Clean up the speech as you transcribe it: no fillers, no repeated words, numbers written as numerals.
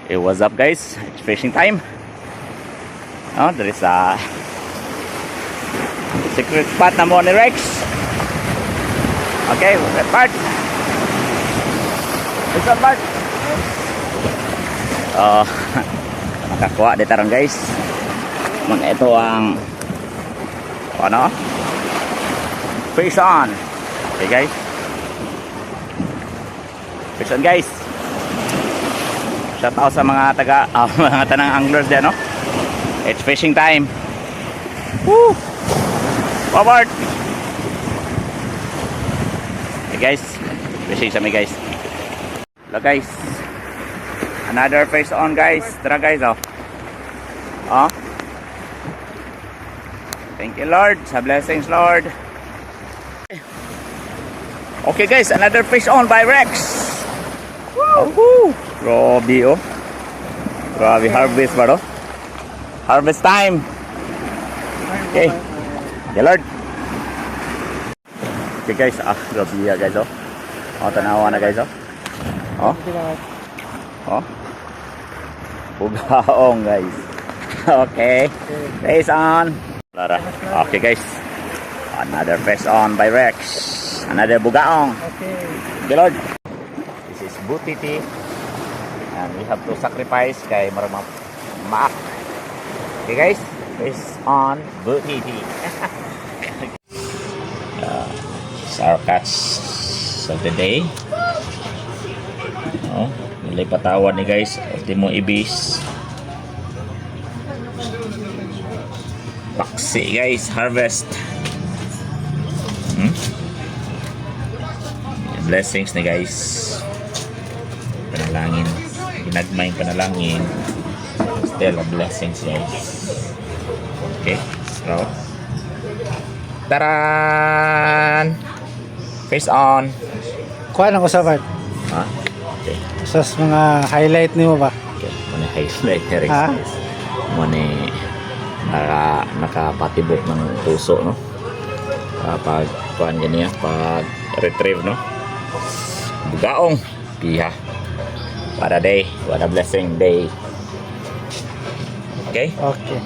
Hey, what's up guys? It's fishing time. Oh, there is a secret spot na mo ni Rex. Okay, that part. This one part. Oh, nakakuha dito rin guys. Ito ang ano? Fish on. Okay guys. Fish on guys. Shout out sa mga mga tanang anglers dyan, no? It's fishing time. Woo! Forward! Hey guys, fishing sa me guys. Hello guys. Another fish on guys. Tara guys, oh. Oh. Thank you Lord. Sa blessings Lord. Okay guys, another fish on by Rex. Woo! Grabe oh. Grabe harvest ba, no? Harvest time. Okay. Yeah, Lord. Okay guys, grabe ya guys oh. Oh, tanawa na guys oh. Oh. Oh. Bugaong guys. Okay. Face on. Lara. Okay guys. Another fish on by Rex. Another bugaong. Okay. Okay Lord. This is Butiti. And we have to sacrifice kay marama maak. Okay guys, fish on Butiti. Our catch of the day. Oh, nilay patawan ni guys of the mo ibis. Paksi guys, harvest. Blessings ni guys. Panalangin. Ginagmay panalangin. Still a blessings guys. Okay, so taran! Face on. Kuha lang ko sa part. Ha? Okay. Sa mga highlight nimo ba? Okay. Muna highlight na rin. Ha? Muna nakapatibok ng puso, no? Pag kuhan ganyan, pag retrieve, no? Bugaong. Piha. What a day. What a blessing day. Okay? Okay.